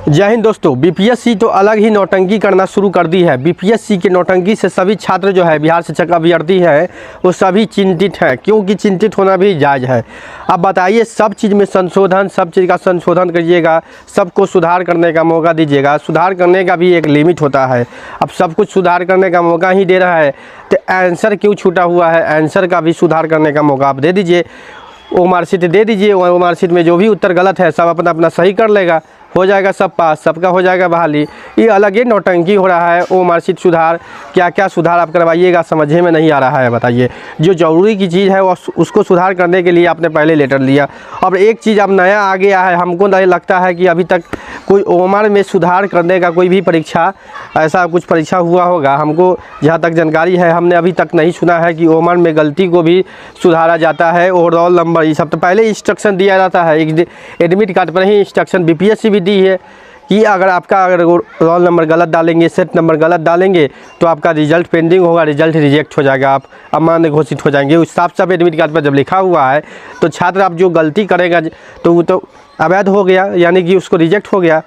जय हिंद दोस्तों। बीपीएससी तो अलग ही नौटंकी करना शुरू कर दी है। बीपीएससी के नौटंकी से सभी छात्र जो है, बिहार शिक्षक अभ्यर्थी है, वो सभी चिंतित हैं, क्योंकि चिंतित होना भी जायज़ है। अब बताइए, सब चीज़ में संशोधन, सब चीज़ का संशोधन करिएगा, सबको सुधार करने का मौका दीजिएगा। सुधार करने का भी एक लिमिट होता है। अब सब कुछ सुधार करने का मौका ही दे रहा है तो आंसर क्यों छूटा हुआ है? आंसर का भी सुधार करने का मौका आप दे दीजिए। वो मार्कशीट दे दीजिए, वो मार्कशीट में जो भी उत्तर गलत है सब अपना अपना सही कर लेगा, हो जाएगा सब पास, सबका हो जाएगा बहाली। ये अलग ही नौटंकी हो रहा है। वो मार्कशीट सुधार, क्या क्या सुधार आप करवाइएगा, समझे में नहीं आ रहा है। बताइए, जो ज़रूरी की चीज़ है वो उसको सुधार करने के लिए आपने पहले लेटर लिया। अब एक चीज़ अब नया आ गया है, हमको नहीं लगता है कि अभी तक कोई ओमर में सुधार करने का कोई भी परीक्षा, ऐसा कुछ परीक्षा हुआ होगा। हमको जहाँ तक जानकारी है, हमने अभी तक नहीं सुना है कि ओमर में गलती को भी सुधारा जाता है। और रोल नंबर ये सब तो पहले इंस्ट्रक्शन दिया जाता है, एडमिट कार्ड पर ही इंस्ट्रक्शन बीपीएससी भी दी है कि अगर रोल नंबर गलत डालेंगे, सेट नंबर गलत डालेंगे तो आपका रिजल्ट पेंडिंग होगा, रिजल्ट रिजेक्ट हो जाएगा, आप अमान्य घोषित हो जाएंगे। उस साफ साफ एडमिट कार्ड पर जब लिखा हुआ है तो छात्र आप जो गलती करेगा तो वो तो अवैध हो गया, यानी कि उसको रिजेक्ट हो गया।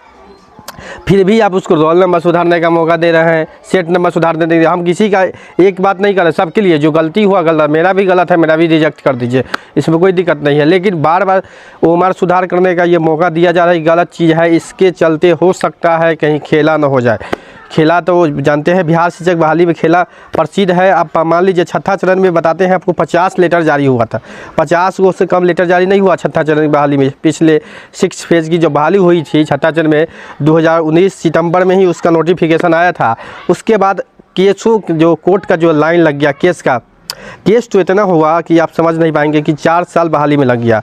फिर भी आप उसको रोल नंबर सुधारने का मौका दे रहे हैं, सेट नंबर सुधारने देंगे। हम किसी का एक बात नहीं कर रहे, सबके लिए जो गलती हुआ गलत, मेरा भी गलत है, मेरा भी रिजेक्ट कर दीजिए, इसमें कोई दिक्कत नहीं है। लेकिन बार बार ओमर सुधार करने का ये मौका दिया जा रहा है, गलत चीज़ है। इसके चलते हो सकता है कहीं खेला ना हो जाए। खेला तो जानते हैं, बिहार शिक्षक बहाली में खेला प्रसिद्ध है। आप मान लीजिए छठा चरण में बताते हैं आपको 50 लेटर जारी हुआ था, 50 को से कम लेटर जारी नहीं हुआ छठा चरण बहाली में। पिछले 6 फेज़ की जो बहाली हुई थी छठा चरण में 2019 सितंबर में ही उसका नोटिफिकेशन आया था। उसके बाद केसों जो कोर्ट का जो लाइन लग गया, केस तो इतना हुआ कि आप समझ नहीं पाएंगे कि 4 साल बहाली में लग गया।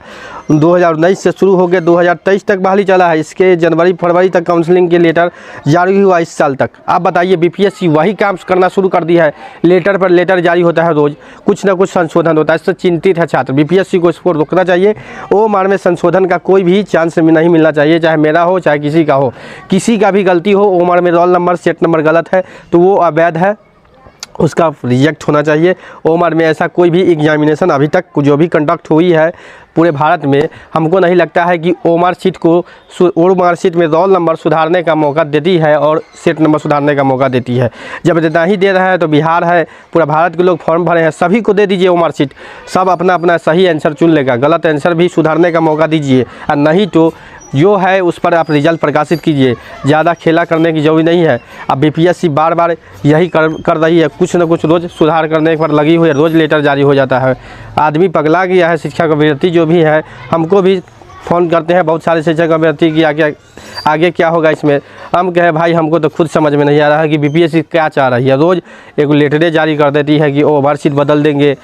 2019 से शुरू हो गया, 2023 तक बहाली चला है। इसके जनवरी फरवरी तक काउंसलिंग के लेटर जारी हुआ इस साल तक। आप बताइए, बीपीएससी वही काम करना शुरू कर दिया है। लेटर पर लेटर जारी होता है, रोज़ कुछ ना कुछ संशोधन होता है। इससे चिंतित है छात्र। बीपीएससी को इसको रोकना चाहिए। ओमर में संशोधन का कोई भी चांस नहीं मिलना चाहिए, चाहे मेरा हो चाहे किसी का हो। किसी का भी गलती हो, ओमर में रोल नंबर सेट नंबर गलत है तो वो अवैध है, उसका रिजेक्ट होना चाहिए। ओमर में ऐसा कोई भी एग्जामिनेशन अभी तक जो भी कंडक्ट हुई है पूरे भारत में, हमको नहीं लगता है कि ओमर सीट में रोल नंबर सुधारने का मौका देती है और सेट नंबर सुधारने का मौका देती है। जब इतना ही दे रहा है तो बिहार है, पूरा भारत के लोग फॉर्म भरे हैं, सभी को दे दीजिए ओमर सीट। सब अपना अपना सही आंसर चुन लेगा, गलत आंसर भी सुधारने का मौका दीजिए, और नहीं तो जो है उस पर आप रिजल्ट प्रकाशित कीजिए। ज़्यादा खेला करने की जरूरी नहीं है। अब बीपीएससी बार बार यही कर रही है, कुछ न कुछ रोज़ सुधार करने पर लगी हुई है, रोज़ लेटर जारी हो जाता है। आदमी पगला गया है। शिक्षक अभ्यर्थी जो भी है, हमको भी फ़ोन करते हैं बहुत सारे शिक्षक अभ्यर्थी कि आगे क्या होगा इसमें। हम कहे भाई हमको तो खुद समझ में नहीं आ रहा है कि बीपीएससी क्या चाह रही है। रोज़ एक लेटरें जारी कर देती है कि ओवर सीट बदल देंगे,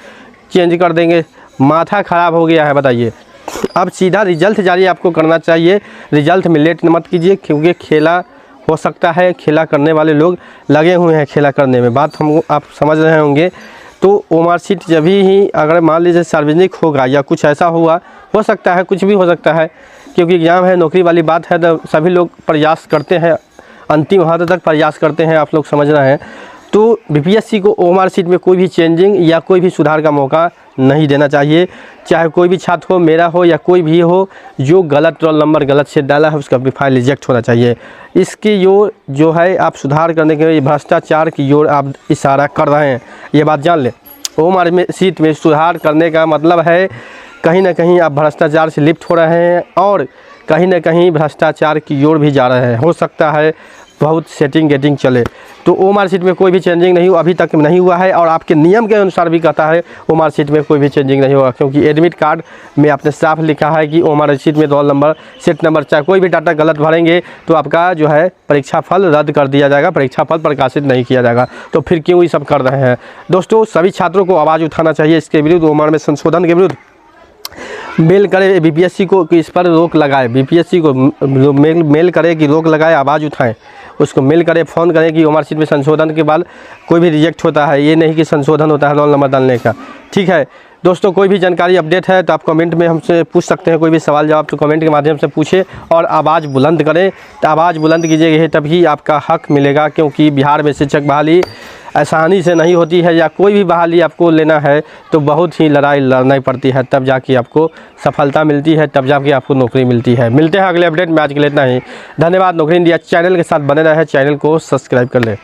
चेंज कर देंगे। माथा ख़राब हो गया है। बताइए, अब सीधा रिजल्ट जारी आपको करना चाहिए। रिजल्ट में लेट मत कीजिए, क्योंकि खेला हो सकता है, खेला करने वाले लोग लगे हुए हैं खेला करने में। बात हमको आप समझ रहे होंगे। तो ओमर सीट जब ही अगर मान लीजिए सार्वजनिक होगा या कुछ ऐसा हुआ, हो सकता है, कुछ भी हो सकता है, क्योंकि एग्ज़ाम है, नौकरी वाली बात है, तो सभी लोग प्रयास करते हैं, अंतिम हद तक प्रयास करते हैं, आप लोग समझ रहे हैं। तो बीपीएससी को ओमर सीट में कोई भी चेंजिंग या कोई भी सुधार का मौका नहीं देना चाहिए। चाहे कोई भी छात्र हो, मेरा हो या कोई भी हो, जो गलत रोल नंबर गलत सेट डाला है उसका भी फाइल रिजेक्ट होना चाहिए। इसकी जो है आप सुधार करने के लिए भ्रष्टाचार की ओर आप इशारा कर रहे हैं, ये बात जान लें। ओमर में सीट में सुधार करने का मतलब है कहीं ना कहीं आप भ्रष्टाचार से लिप्त हो रहे हैं और कहीं ना कहीं भ्रष्टाचार की ओर भी जा रहे हैं। हो सकता है बहुत सेटिंग गेटिंग चले। तो ओमर सीट में कोई भी चेंजिंग नहीं हुआ, अभी तक नहीं हुआ है, और आपके नियम के अनुसार भी कहता है ओमर सीट में कोई भी चेंजिंग नहीं होगा, क्योंकि एडमिट कार्ड में आपने साफ लिखा है कि ओमर सीट में रोल नंबर सेट नंबर चाहे कोई भी डाटा गलत भरेंगे तो आपका जो है परीक्षा फल रद्द कर दिया जाएगा, परीक्षा फल प्रकाशित नहीं किया जाएगा। तो फिर क्यों ये सब कर रहे हैं? दोस्तों, सभी छात्रों को आवाज़ उठाना चाहिए इसके विरुद्ध, ओमर में संशोधन के विरुद्ध। मेल करे बीपीएससी को कि इस पर रोक लगाए, बीपीएससी को मेल करे कि रोक लगाए, आवाज़ उठाएं, उसको मेल करें, फ़ोन करें कि ओमर सीट में संशोधन के बाद कोई भी रिजेक्ट होता है, ये नहीं कि संशोधन होता है रोल नंबर डालने का। ठीक है दोस्तों, कोई भी जानकारी अपडेट है तो आप कमेंट में हमसे पूछ सकते हैं। कोई भी सवाल जवाब तो कमेंट के माध्यम से पूछें और आवाज़ बुलंद करें। तो आवाज़ बुलंद कीजिएगा तभी आपका हक मिलेगा, क्योंकि बिहार में शिक्षक बहाली आसानी से नहीं होती है, या कोई भी बहाली आपको लेना है तो बहुत ही लड़ाई लड़नी पड़ती है, तब जाके आपको सफलता मिलती है, तब जाके आपको नौकरी मिलती है। मिलते हैं अगले अपडेट में, आज के लिए इतना ही। धन्यवाद। नौकरी इंडिया चैनल के साथ बने रहे, चैनल को सब्सक्राइब कर लें।